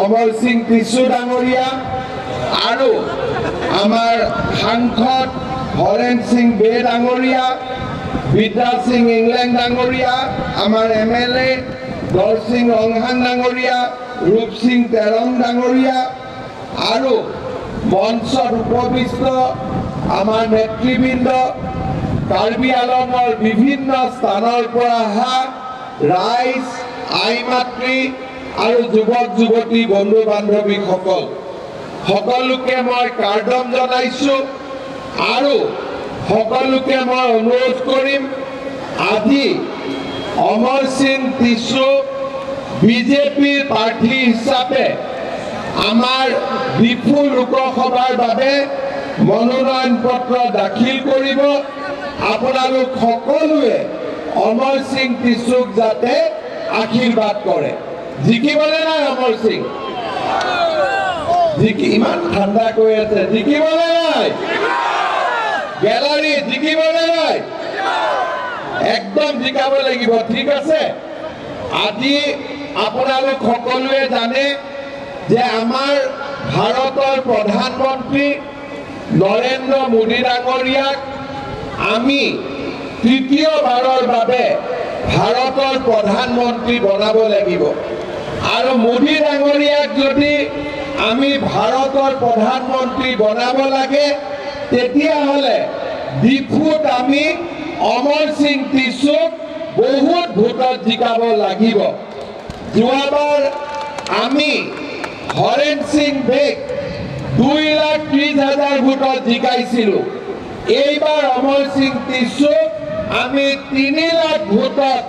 অমৰ Singh tissue ডাঙৰীয়া আৰু আমাৰ সাংসদ হৰেন সিং বে ডাঙৰীয়া, বিদ্যা সিং ইংলেণ্ড ডাঙৰীয়া, আমাৰ MLA দল সিং ৰংহান ডাঙৰীয়া, ৰূপ সিং তেৰং ডাঙৰীয়া আৰু মঞ্চত উপবিষ্ট আমাৰ নেতৃবৃন্দ, কাৰ্বি আলমৰ বিভিন্ন স্থানৰ পৰা অহা ৰাইজ, আই মাতৃ আৰু যুৱক যুৱতী বন্ধু বান্ধৱীসকল সকলোকে মই কাৰ্ডম জনাইছোঁ আৰু সকলোকে মই অনুৰোধ কৰিম আজি অমৰ সিং টিছু বিজেপিৰ প্ৰাৰ্থী হিচাপে আমাৰ ডিফু লোকসভাৰ বাবে মনোনয়ন পত্ৰ দাখিল কৰিব। আপোনালোক সকলোৱে অমৰ সিং টিছুক যাতে আশীৰ্বাদ কৰে। জিকিবনে নাই অমৰ সিং? ইমান ঠাণ্ডা কৈ আছে, জিকিবনে নাই? গেলাৰী জিকিবনে নাই? একদম জিকাব লাগিব, ঠিক আছে। আজি আপোনালোক সকলোৱে জানে যে আমাৰ ভাৰতৰ প্ৰধানমন্ত্ৰী নৰেন্দ্ৰ মোদী ডাঙৰীয়াক আমি তৃতীয়বাৰৰ বাবে ভাৰতৰ প্ৰধানমন্ত্ৰী বনাব লাগিব আৰু মোদী ডাঙৰীয়াক যদি আমি ভাৰতৰ প্ৰধানমন্ত্ৰী বনাব লাগে তেতিয়াহ'লে ডিফুত আমি অমৰ সিং টিছুক বহুত ভোটত জিকাব লাগিব। যোৱাবাৰ আমি হৰেন সিং বেক 2,30,000 ভোটত জিকাইছিলোঁ। এইবাৰ অমৰ সিং টিছুক আমি 3 লাখ ভোটত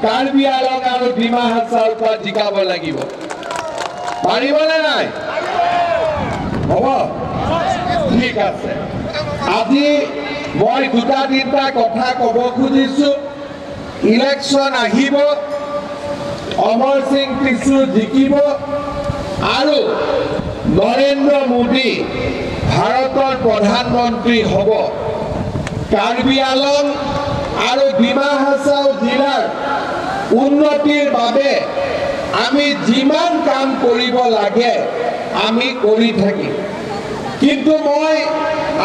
কাৰ্বি আলং আৰু ডিমা হাছাওৰ পৰা জিকাব লাগিব। পাৰিবনে নাই? হ'ব, ঠিক আছে। আজি মই 2-3টা কথা ক'ব খুজিছোঁ। ইলেকশ্যন আহিব, অমৰ সিং টিছু জিকিব আৰু নৰেন্দ্ৰ মোদী ভাৰতৰ প্ৰধানমন্ত্ৰী হ'ব। কাৰ্বি আলং আৰু ডিমা হাছাও জিলাৰ উন্নতিৰ বাবে আমি যিমান কাম কৰিব লাগে আমি কৰি থাকিম। কিন্তু মই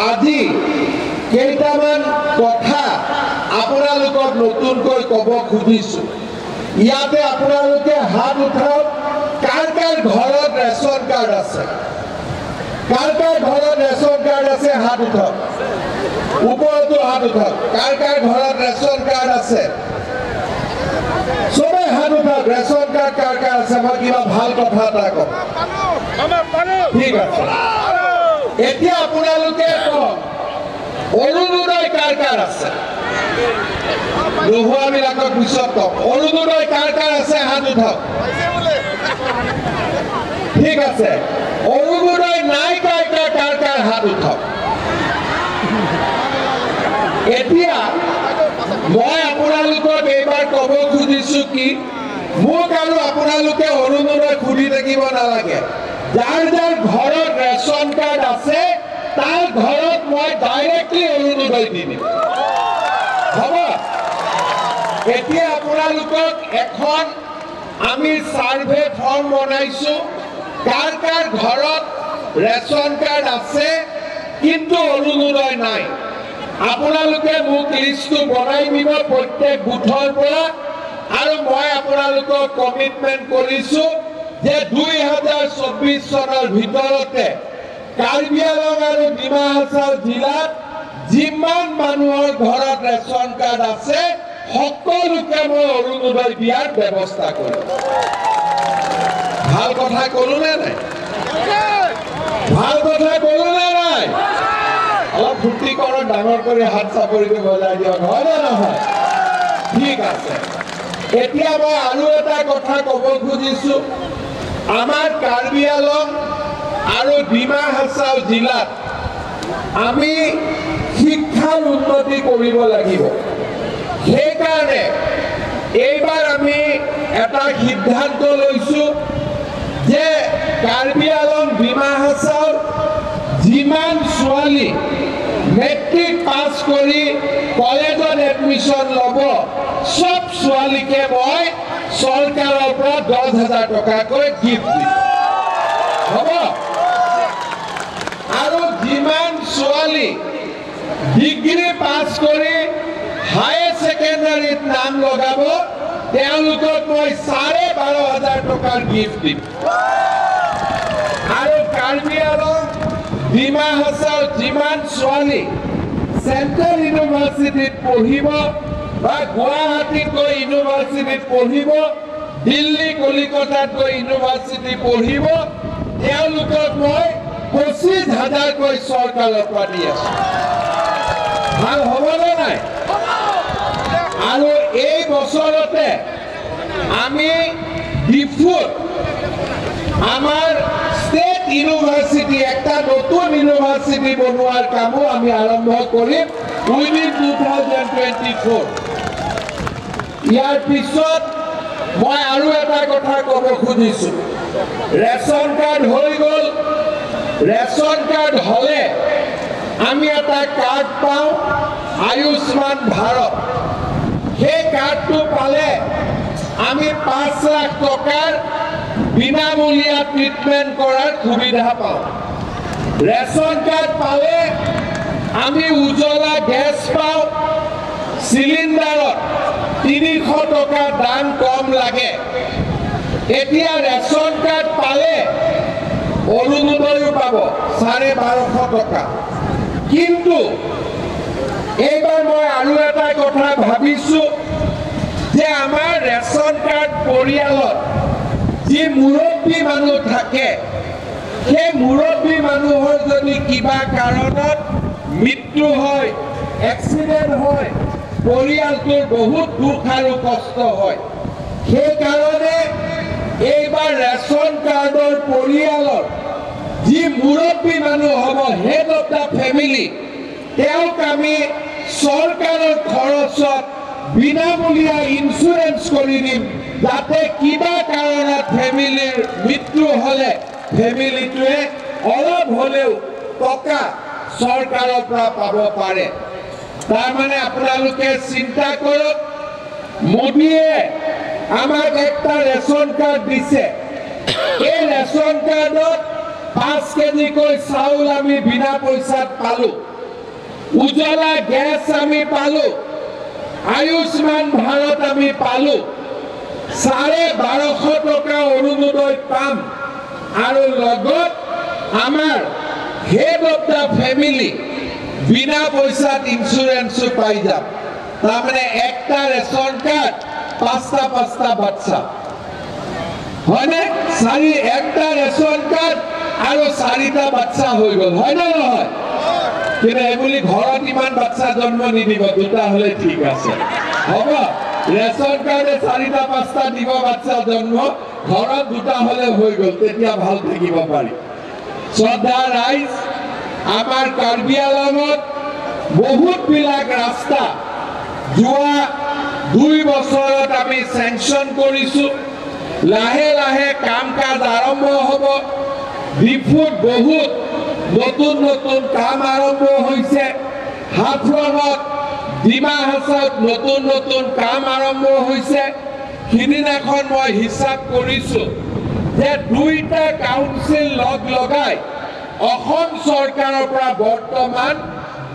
আজি কেইটামান কথা আপোনালোকক নতুনকৈ ক'ব খুজিছোঁ। ইয়াতে আপোনালোকে হাত উঠাওক। কাৰ কাৰ ঘৰত ৰেচন কাৰ্ড আছে? কাৰ কাৰ ঘৰত ৰেচন কাৰ্ড আছে? হাত উঠাওক, ওপৰতো হাত উঠাওক। কাৰ কাৰ ঘৰত ৰেচন কাৰ্ড আছে? চবে হাত উঠাওক। ৰেচন কাৰ্ড কাৰ কাৰ আছে? মই কিবা ভাল কথা এটা কওঁ, ঠিক আছে। এতিয়া আপোনালোকে কওক, অৰুণোদয় কাৰ কাৰ আছে? নোহোৱাবিলাকক পিছত কওক। অৰুণোদয় কাৰ কাৰ আছে? হাত উঠাওক, ঠিক আছে। অৰুণোদয় নাই কাৰ কাৰ? কাৰ কাৰ? হাত উঠাওক। এতিয়া মই আপোনালোকক এইবাৰ ক'ব খুজিছোঁ কি, মোক আৰু আপোনালোকে অৰুণোদয় খুলি থাকিব নালাগে। যাৰ যাৰ ঘৰত ৰেচন কাৰ্ড আছে তাৰ ঘৰত মই ডাইৰেক্টলি অৰুণোদয় দি দিম, হ'ব? এতিয়া আপোনালোকক এখন আমি সাৰ্ভে ফৰ্ম বনাইছোঁ। কাৰ কাৰ ঘৰত ৰেচন কাৰ্ড আছে কিন্তু অৰুণোদয় নাই, আপোনালোকে মোক লিষ্টটো বনাই দিব প্ৰত্যেক বুথৰ পৰা। আৰু মই আপোনালোকক কমিটমেণ্ট কৰিছোঁ যে 2024 চনৰ ভিতৰতে কাৰ্বি আলং আৰু ডিমা হাছাও জিলাত যিমান মানুহৰ ঘৰত ৰেচন কাৰ্ড আছে সকলোকে মই অৰুণোদয় দিয়াৰ ব্যৱস্থা কৰিম। ভাল কথা ক'লো নে নাই? ভাল কথা ক'লো নে নাই? অলপ ফূৰ্তি কৰক, ডাঙৰ কৰি হাত চাপৰিকে বজাই দিয়ক, হয় নে নহয়? ঠিক আছে। এতিয়া মই আৰু এটা কথা ক'ব খুজিছোঁ। আমাৰ কাৰ্বি আলং আৰু ডিমা হাছাও জিলাত আমি শিক্ষাৰ উন্নতি কৰিব লাগিব। সেইকাৰণে এইবাৰ আমি এটা সিদ্ধান্ত লৈছোঁ যে কাৰ্বি আলং ডিমা হাছাওৰ যিমান ছোৱালী মেট্ৰিক পাছ কৰি কলেজত এডমিশ্যন ল'ব সব ছোৱালীকে মই চৰকাৰৰ পৰা 10,000 টকাকৈ গিফ্ট দিম। ডিগ্ৰী পাছ কৰি হায়াৰ ছেকেণ্ডাৰীত নাম লগাব তেওঁলোকক মই 12,500 টকাৰ গিফ্ট দিম আৰু কাৰ্বি আলং ডিমা হাছাও যিমান ছোৱালী চেণ্ট্ৰেল ইউনিভাৰ্চিটিত পঢ়িব বা গুৱাহাটীত গৈ ইউনিভাৰ্চিটিত পঢ়িব দিল্লী কলিকতাত গৈ ইউনিভাৰ্চিটি পঢ়িব তেওঁলোকক মই 25,000কৈ চৰকাৰৰ পৰা দি আছোঁ ভাল হ'বনে নাই আৰু এই বছৰতে আমি ডিফুত আমাৰ ষ্টেট ইউনিভাৰ্চিটি একটা নতুন ইউনিভাৰ্চিটি বনোৱাৰ কামো আমি আৰম্ভ কৰিম উইদিন 2024 ইয়াৰ পিছত মই আৰু এটা কথা ক'ব খুজিছোঁ ৰেচন কাৰ্ড হৈ গ'ল ৰেচন কাৰ্ড হ'লে আমি এটা কাৰ্ড পাওঁ আয়ুষ্মান ভাৰত সেই কাৰ্ডটো পালে আমি 5 লাখ টকাৰ বিনামূলীয়া ট্ৰিটমেণ্ট কৰাৰ সুবিধা পাওঁ ৰেচন কাৰ্ড পালে আমি উজ্জ্বলা গেছ পাওঁ চিলিণ্ডাৰত 300 টকা দাম কম লাগে এতিয়া ৰেচন কাৰ্ড পালে অৰুণোদয়ো পাব 1250 টকা কিন্তু এইবাৰ মই আৰু এটা কথা ভাবিছোঁ যে আমাৰ ৰেচন কাৰ্ড পৰিয়ালত যি মুৰব্বী মানুহ থাকে সেই মুৰব্বী মানুহৰ যদি কিবা কাৰণত মৃত্যু হয় এক্সিডেণ্ট হয় পৰিয়ালটোৰ বহুত দুখ আৰু কষ্ট হয় সেইকাৰণে এইবাৰ ৰেচন কাৰ্ডৰ পৰিয়ালৰ যি মুৰব্বী মানুহ হ'ব হেড অফ দ্য ফেমিলি তেওঁক আমি চৰকাৰৰ খৰচত বিনামূলীয়া ইঞ্চুৰেঞ্চ কৰি দিম যাতে কিবা কাৰণত ফেমিলিৰ মৃত্যু হ'লে ফেমিলিটোৱে অলপ হ'লেও টকা চৰকাৰৰ পৰা পাব পাৰে তাৰমানে আপোনালোকে চিন্তা কৰক মোদীয়ে আমাক একটা ৰেচন কাৰ্ড দিছে এই ৰেচন কাৰ্ডত 5 কেজিকৈ চাউল আমি বিনা পইচাত পালোঁ উজ্জ্বলা গেছ আমি পালোঁ আয়ুষ্মান ভাৰত আমি পালোঁ 1250 টকা অৰুণোদয় পাম আৰু লগত আমাৰ হেড অফ দ্য ফেমিলি বিনা পইচাত ইঞ্চুৰেঞ্চো পাই যাম তাৰমানে একটা ৰেচন কাৰ্ড 5টা বাচ্চা হয়নে একটা ৰেচন কাৰ্ড আৰু 4টা বাচ্চা হৈ গ'ল হয় না নহয় কিন্তু এইবুলি ঘৰত ইমান বাচ্চা জন্ম নিদিব 2টা হ'লে ঠিক আছে হ'ব ৰেচন কাৰ্ডে 4টা 5টা দিব বাচ্চা জন্ম ঘৰত 2টা হ'লে হৈ গ'ল তেতিয়া ভাল থাকিব পাৰি শ্ৰদ্ধা ৰাইজ আমাৰ কাৰ্বি আলঙত বহুতবিলাক ৰাস্তা যোৱা 2 বছৰত আমি চেংচন কৰিছোঁ লাহে লাহে কাম কাজ আৰম্ভ হ'ব ডিফুত বহুত নতুন নতুন কাম আৰম্ভ হৈছে হাফলঙত ডিমা হাছাওত নতুন নতুন কাম আৰম্ভ হৈছে সিদিনাখন মই হিচাপ কৰিছোঁ যে 2টা কাউন্সিল লগাই অসম চৰকাৰৰ পৰা বৰ্তমান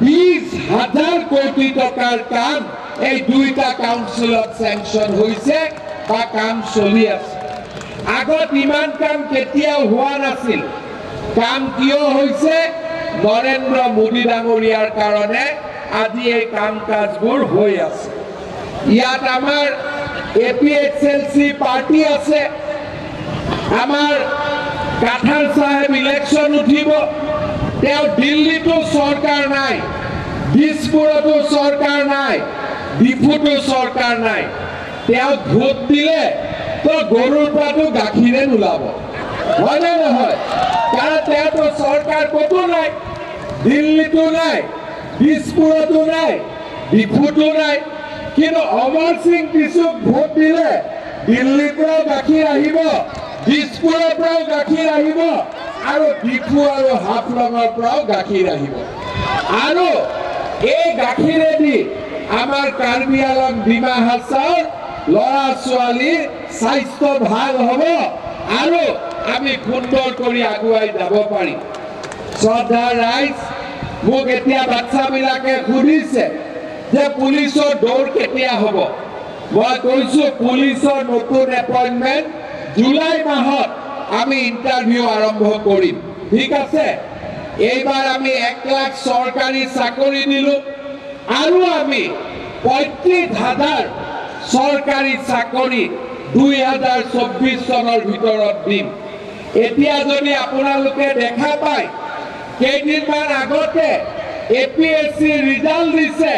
20,000 কোটি টকাৰ কাম এই 2টা কাউন্সিলত চেংচন হৈছে বা কাম চলি আছে আগত ইমান কাম কেতিয়াও হোৱা নাছিল কাম কিয় হৈছে নৰেন্দ্ৰ মোদী ডাঙৰীয়াৰ কাৰণে আজি এই কাম কাজবোৰ হৈ আছে ইয়াত আমাৰ এপিএক্সএলসি পাৰ্টি আছে আমাৰ কাঠাৰ সাহেব ইলেকশন উঠিব তেওঁ দিল্লীতো চৰকাৰ নাই দিছপুৰতো চৰকাৰ নাই ডিফুতো চৰকাৰ নাই তেওঁ ভোট দিলে তো গৰুৰ পৰাটো গাখীৰে নোলাব হয় না নহয় কাৰণ তেওঁতো চৰকাৰ ক'তো নাই দিল্লীতো নাই দিছপুৰতো নাই ডিফুতো নাই কিন্তু অমৰ সিং টিচুক ভোট দিলে দিল্লীৰ পৰাও গাখীৰ আহিব দিছপুৰৰ পৰাও গাখীৰ আহিব আৰু ডিফু আৰু হাফলঙৰ পৰাও গাখীৰ আহিব আৰু এই গাখীৰেদি আমাৰ কাৰ্বি আলং ডিমা হাছাওৰ ল'ৰা ছোৱালীৰ স্বাস্থ্য ভাল হ'ব আৰু আমি সুন্দৰ কৰি আগুৱাই যাব পাৰিম শ্ৰদ্ধা ৰাইজ মোক এতিয়া বাচ্চাবিলাকে সুধিছে যে পুলিচৰ দৌৰ কেতিয়া হ'ব মই কৈছো পুলিচৰ নতুন এপইন্টমেন্ট জুলাই মাহত আমি ইন্টাৰভিউ আৰম্ভ কৰিম ঠিক আছে এইবাৰ আমি 1 লাখ চৰকাৰী চাকৰি দিলো আৰু আমি 35,000 চৰকাৰী চাকৰি 2024 চনৰ ভিতৰত দিম এতিয়া যদি আপোনালোকে দেখা পায় কেইদিনমান আগতে এপিএসসি ৰিজাল্ট দিছে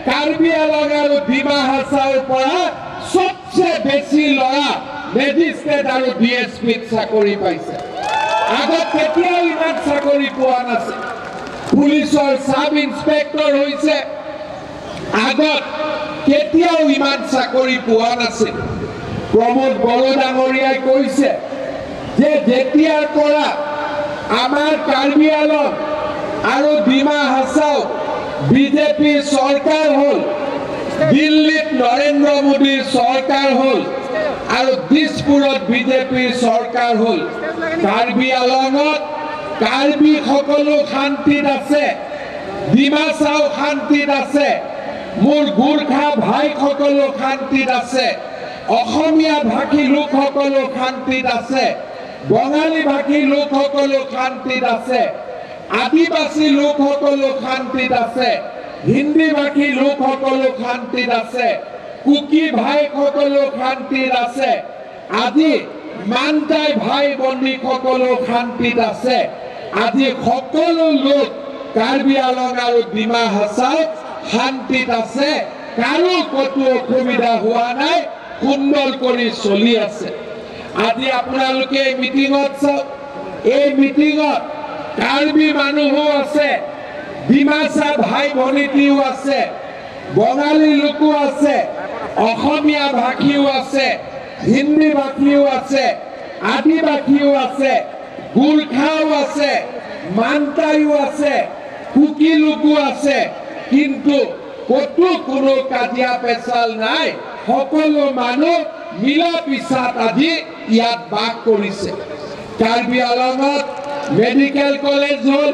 কাৰ্বি আংলং আৰু ডিমা হাছাওৰ পৰা সবচেয়ে বেছি লৰা মেজিষ্ট্ৰেট আৰু ডিএসপিত চাকৰি পাইছে আগত কেতিয়াও ইমান চাকৰি পোৱা নাছিল পুলিচৰ সাব ইন্সপেক্টৰ হৈছে আগত কেতিয়াও ইমান চাকৰি পোৱা নাছিল প্ৰমোদ বড়োডাঙৰীয়াই কৈছে যে যেতিয়াৰ পৰা আমাৰ কাৰ্বি আংলং আৰু ডিমা হাছাও বিজেপি চৰকাৰ হল দিল্লীত নৰেন্দ্ৰ মোদীৰ চৰকাৰ হল আৰু দিছপুৰত বিজেপিৰ চৰকাৰ হল কাৰ্বি আংলঙত কাৰ্বি সকলো শান্তিত আছে ডিমাছাও শান্তিত আছে মোৰ গুৰ্খা ভাই সকলো শান্তিত আছে অসমীয়া ভাষী লোক সকলো শান্তিত আছে বঙালী ভাষী লোক সকলো শান্তিত আছে আদিবাসী লোক সকলো শান্তিত আছে হিন্দী ভাষী লোক সকলো শান্তিত আছে কুকি ভাই সকলো শান্তিত আছে আজি মানটাই ভাই বন্ধী সকলো শান্তিত আছে আজি সকলো লোক কাৰ্বি আংলং আৰু ডিমা হাছাওত শান্তিত আছে কাৰো কতো অসুবিধা হোৱা নাই সুন্দৰ কৰি চলি আছে আজি আপোনালোকে মিটিঙত চাওক এই মিটিঙত কাৰ্বি মানুহো আছে ডিমাছা ভাই ভনীটিও আছে বঙালী লোকো আছে অসমীয়া ভাষীও আছে হিন্দী ভাষীও আছে আদিবাসীও আছে গুৰ্খাও আছে মানটাইও আছে কুকি লোকো আছে কিন্তু কতো কোনো কাজিয়া পেচাল নাই সকলো মানুহ মিলা পিছাত আজি ইয়াত বাস কৰিছে কাৰ্বি আংলঙত মেডিকেল কলেজ হল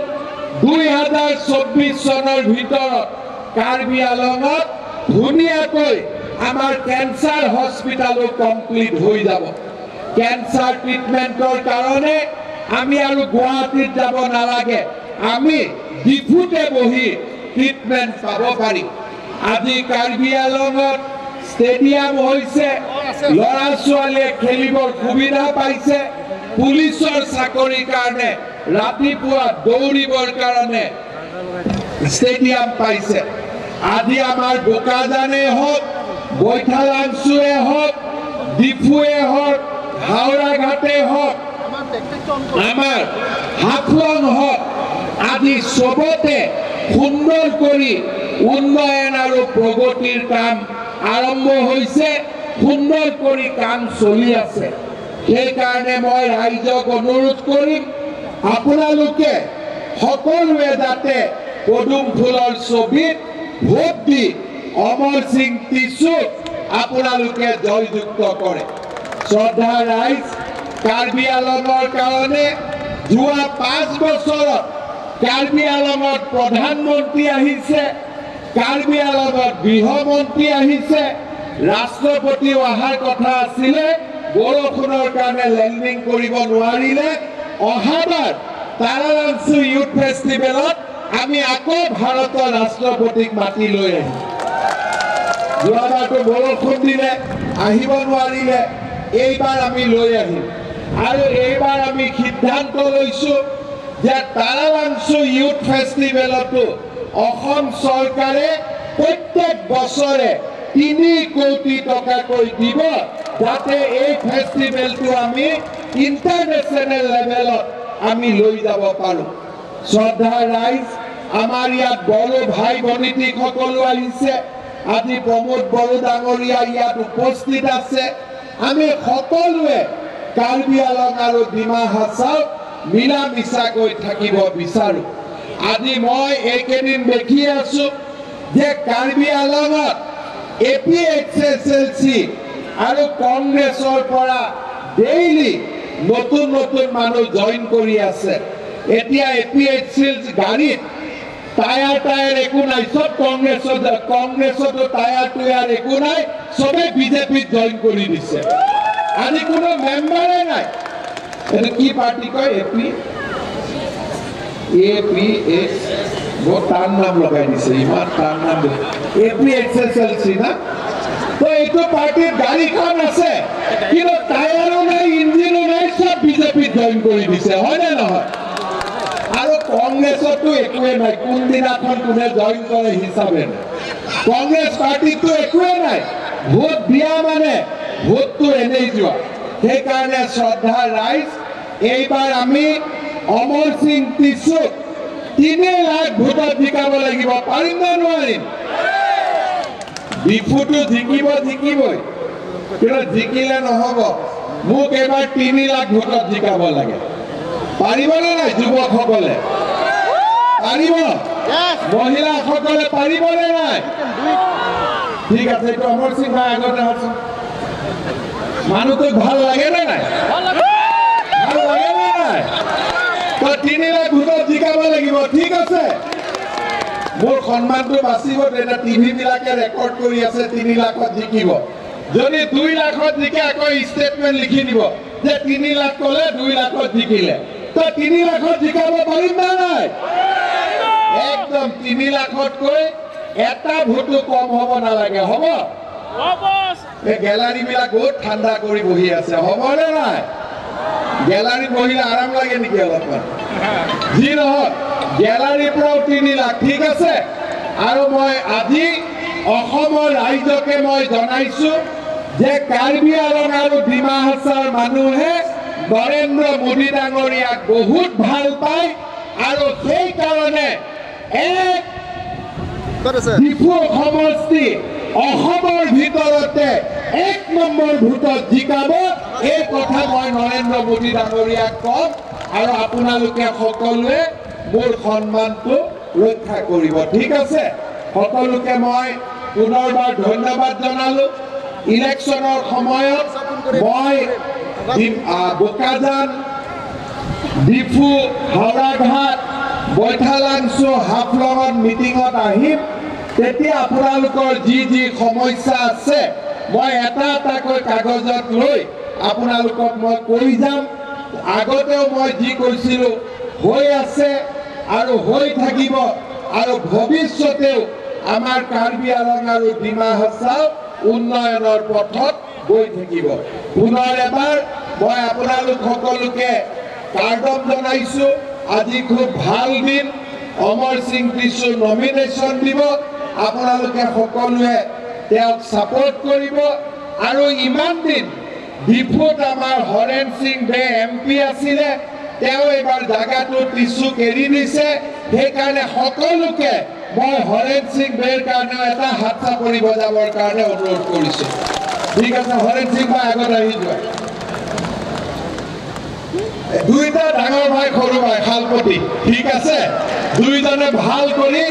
2024 চনৰ ভিতৰত কাৰ্বি আংলঙত ধুনীয়াকৈ আমাৰ কেন্সাৰ হস্পিটালো কমপ্লিট হৈ যাব কেন্সাৰ ট্ৰিটমেন্টৰ কাৰণে আমি আৰু গুৱাহাটীত যাব নালাগে আমি ডিফুতে বহি ট্ৰিটমেন্ট পাব পাৰি আজি কাৰ্বি আংলঙত ষ্টেডিয়াম হৈছে লৰা ছোৱালীয়ে খেলিবৰ সুবিধা পাইছে পুলিচৰ চাকৰিৰ কাৰণে ৰাতিপুৱা দৌৰিবৰ কাৰণে ষ্টেডিয়াম পাইছে আজি আমাৰ বোকাজানে হওক বৈঠালাংচুৱে হওক ডিফুৱে হওক হাওৰা ঘাটে হওক আমাৰ হাফলং হওক আজি সবতে সুন্দৰ কৰি উন্নয়ন আৰু প্ৰগতিৰ কাম আৰম্ভ হৈছে সুন্দৰ কৰি কাম চলি আছে সেই কাৰণে মই ৰাইজক অনুৰোধ কৰিম আপোনালোকে সকলোৱে যাতে পদুম ফুলৰ ছবিত ভোট দি অমৰ সিং টিছুক আপোনালোকে জয়যুক্ত কৰে শ্ৰদ্ধা ৰাইজ কাৰ্বি আংলঙৰ কাৰণে যোৱা 5 বছৰত কাৰ্বি আংলঙত প্ৰধানমন্ত্ৰী আহিছে কাৰ্বি আংলঙত গৃহমন্ত্ৰী আহিছে ৰাষ্ট্ৰপতিও অহাৰ কথা আছিলে বৰষুণৰ কাৰণে লেণ্ডিং কৰিব নোৱাৰিলে অহাবাৰ তাৰালাংচু ইউথ ফেষ্টিভেলত আমি আকৌ ভাৰতৰ ৰাষ্ট্ৰপতিক মাতি লৈ আহিম যোৱাবাৰটো বৰষুণ দিলে আহিব নোৱাৰিলে এইবাৰ আমি লৈ আহিম আৰু এইবাৰ আমি সিদ্ধান্ত লৈছো যে তাৰালাংচু ইউথ ফেষ্টিভেলতো অসম চৰকাৰে প্ৰত্যেক বছৰে 3 কোটি টকাকৈ দিব যাতে এই ফেষ্টিভেলটো আমি ইন্টাৰনেশ্যনেল লেভেলত আমি লৈ যাব পাৰো শ্ৰদ্ধা ৰাইজ আমাৰ ইয়াত বড়ো ভাই ভনীটি সকলো আহিছে আজি প্ৰমোদ বড়োডাঙৰীয়া ইয়াত উপস্থিত আছে আমি সকলোৱে কাৰ্বি আংলং আৰু ডিমা হাছাও মিলা মিছাকৈ থাকিব বিচাৰো আজি মই এইকেইদিন দেখি আছো যে কাৰ্বি আংলঙত এপিএসএলচি আৰু কংগ্ৰেছৰ পৰা ডেইলি নতুন নতুন মানুহ জইন কৰি আছে এতিয়া এপিএসএলচি গাড়ীত টায়াৰ একো নাই, চব কংগ্ৰেছতো টায়াৰ একো নাই, চবে বিজেপিত জইন কৰি দিছে। আজি কোনো মেম্বাৰে নাই। এইটো কি পাৰ্টি কয়? APX বহুত টান নাম লগাই দিছে, ইমান টান নাম। APXSLC না? তো এইটো পাৰ্টিৰ গাড়ীখন আছে, কিন্তু টায়াৰো নাই, ইঞ্জিনো নাই, চব বিজেপিত জইন কৰি দিছে, হয়নে নহয়? আৰু কংগ্ৰেছতো একোৱে নাই, কোনদিনাখন কোনে জইন কৰে হিচাপে নাই। কংগ্ৰেছ পাৰ্টিতো একোৱে নাই, ভোট দিয়া মানে ভোটটো এনেই যোৱা। সেইকাৰণে শ্ৰদ্ধা ৰাইজ, এইবাৰ আমি অমৰ সিং টিছুক 3 লাখ ভোটত জিকাব লাগিব। পাৰিম নে নোৱাৰিম? ডিফুটো জিকিবই, কিন্তু জিকিলে নহ'ব, মোক এইবাৰ 3 লাখ ভোটত জিকাব লাগে। পাৰিবনে নাই যুৱকসকলে? পাৰিব? মহিলাসকলে পাৰিবনে নাই? ঠিক আছে, এইটো অমৰ সিং ভাই আগতে আহকচোন। মানুহটোক ভাল লাগে নে নাই? ভাল লাগে নে নাই? তো 3 লাখ ভোটত জিকাব লাগিব, ঠিক আছে। মোৰ সন্মানটো বাচিব, তেতিয়া টিভি বিলাকে ৰেকৰ্ড কৰি আছে 3 লাখত জিকিব। যদি 2 লাখত জিকে আকৌ ষ্টেটমেণ্ট লিখি দিব যে 3 লাখ ক'লে 2 লাখত জিকিলে। তো 3 লাখত জিকাব পাৰিম নে নাই? একদম 3 লাখতকৈ এটা ভোটো কম হ'ব নালাগে, হ'ব? এই গেলাৰী বিলাক বহুত ঠাণ্ডা কৰি বহি আছে, হ'বনে নাই? গেলাৰীত বহিলে আৰাম লাগে নেকি অলপমান? যি নহওক, গেলাৰীৰ পৰাও 3 লাখ, ঠিক আছে। আৰু মই আজি অসমৰ ৰাইজকে মই জনাইছো যে কাৰ্বি আংলং আৰু ডিমা হাছাওৰ মানুহে নৰেন্দ্ৰ মোদী ডাঙৰীয়াক বহুত ভাল পায়, আৰু সেইকাৰণে ডিফু সমষ্টি অসমৰ ভিতৰতে 1 নম্বৰ ভোটত জিকাব। এই কথা মই নৰেন্দ্ৰ মোদী ডাঙৰীয়াক কম, আৰু আপোনালোকে সকলোৱে মোৰ সন্মানটো ৰক্ষা কৰিব, ঠিক আছে। সকলোকে মই পুনৰবাৰ ধন্যবাদ জনালো। ইলেকশ্যনৰ সময়ত মই বোকাজান, ডিফু, হাওৰাঘাট, বৈঠালাংছু, হাফলঙত মিটিঙত আহিম। তেতিয়া আপোনালোকৰ যি সমস্যা আছে মই এটা এটাকৈ কাগজত লৈ আপোনালোকক মই কৈ যাম। আগতেও মই যি কৈছিলোঁ হৈ আছে আৰু হৈ থাকিব, আৰু ভৱিষ্যতেও আমাৰ কাৰ্বি আংলং আৰু ডিমা হাছাও উন্নয়নৰ পথত গৈ থাকিব। পুনৰ এবাৰ মই আপোনালোক সকলোকে কাৰ্ডম জনাইছোঁ। আজি খুব ভাল দিন, অমৰ সিং টিছু নমিনেশ্যন দিব। আপোনালোকে সকলোৱে তেওঁক ছাপোৰ্ট কৰিব। আৰু ইমান দিন ডিফুত আমাৰ হৰেণ সিং বে MP আছিলে, তেওঁ এইবাৰ জাগাটো টিছুক এৰি দিছে। সেইকাৰণে সকলোকে মই হৰেণ সিং বেৰ কাৰণে এটা হাত চাপৰি বজাবৰ কাৰণে অনুৰোধ কৰিছোঁ, ঠিক আছে। হৰেণ সিং ভাই আগত আহি যোৱা। দুইটা ডাঙৰ ভাই সৰু ভাই শালপতি, ঠিক আছে। দুইজনে ভাল কৰি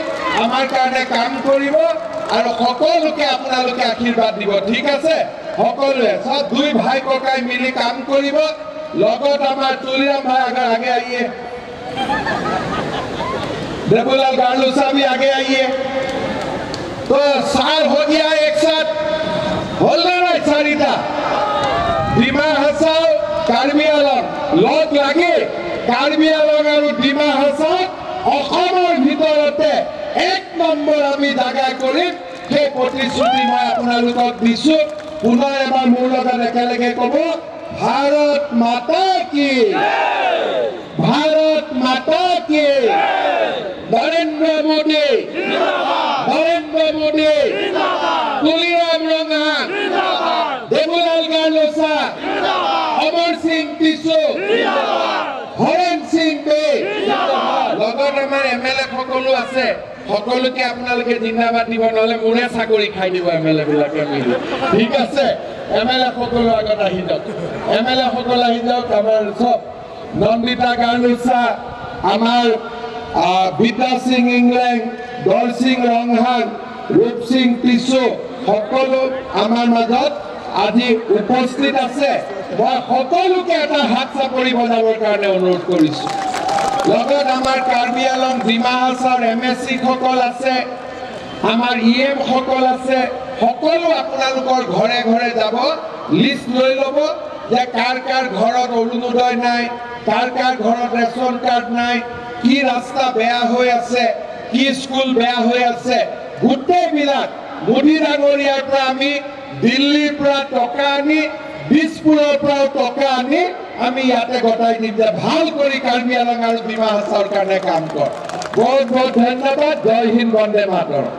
আমাৰ কাৰণে কাম কৰিব, আৰু সকলোকে আপোনালোকে আশীৰ্বাদ দিব, ঠিক আছে। সকলোৱে সব 2 ভাই ককাই মিলি কাম কৰিব। লগত আমাৰ তুলিৰাম ভাই আগে आइए, देवलाल गार्लू साहब भी आगे आइए। तो साल हो गया एक साथ, होल्डर है सारिता डिमा हासाव कार्बी आंलং लग लगे। कार्बी आंलং और डिमा हासाव অসমৰ ভিতৰতে 1 নম্বৰ আমি জাগা কৰিম। সেই প্ৰতিশ্ৰুতি মই আপোনালোকক দিছোঁ। পুনৰ এবাৰ মোৰ লগত একেলগে ক'ব, भारत माता की, भारत माता की, नरेंद्र मोदी, नरेंद्र मोदी, तुलिराम रंगान, देवलाल गार्लोसा, अमर सिंह टिसु, हरेन सिंह बे, লগত আমাৰ MLA সকলো আছে। সকলোকে আপোনালোকে জিন্দাবাদ দিব, নহলে মোৰে চাকৰি খাই দিব MLA বিলাকে মিলি, ঠিক আছে। MLA সকলো আগত আহি যাওক, MLA সকল আহি যাওক। আমাৰ সব নন্দিতা গাৰ্লুচা, আমাৰ বিদ্যা সিং ইংলেং, দল সিং ৰংহান, ৰূপ সিং টিছু সকলো আমাৰ মাজত আজি উপস্থিত আছে। মই সকলোকে এটা হাত চাপৰি বজাবৰ কাৰণে অনুৰোধ কৰিছোঁ। লগত আমাৰ কাৰ্বি আলং ডিমা হাছাওৰ MSC সকল আছে, আমাৰ EM সকল আছে, সকলো আপোনালোকৰ ঘৰে ঘৰে যাব, লিষ্ট লৈ ল'ব যে কাৰ কাৰ ঘৰত অৰুণোদয় নাই, কাৰ কাৰ ঘৰত ৰেচন কাৰ্ড নাই, কি ৰাস্তা বেয়া হৈ আছে, কি স্কুল বেয়া হৈ আছে, গোটেইবিলাক মোদী ডাঙৰীয়াৰ পৰা আমি দিল্লীৰ পৰা টকা আনি, দিছপুৰৰ পৰাও টকা আনি আমি ইয়াতে গতাই দিম যে ভাল কৰি কাৰ্বি আলং আৰু ডিমা হাছাওৰ কাৰণে কাম কৰ। বহুত বহুত ধন্যবাদ। জয় হিন্দ, বন্দে মাতৰম।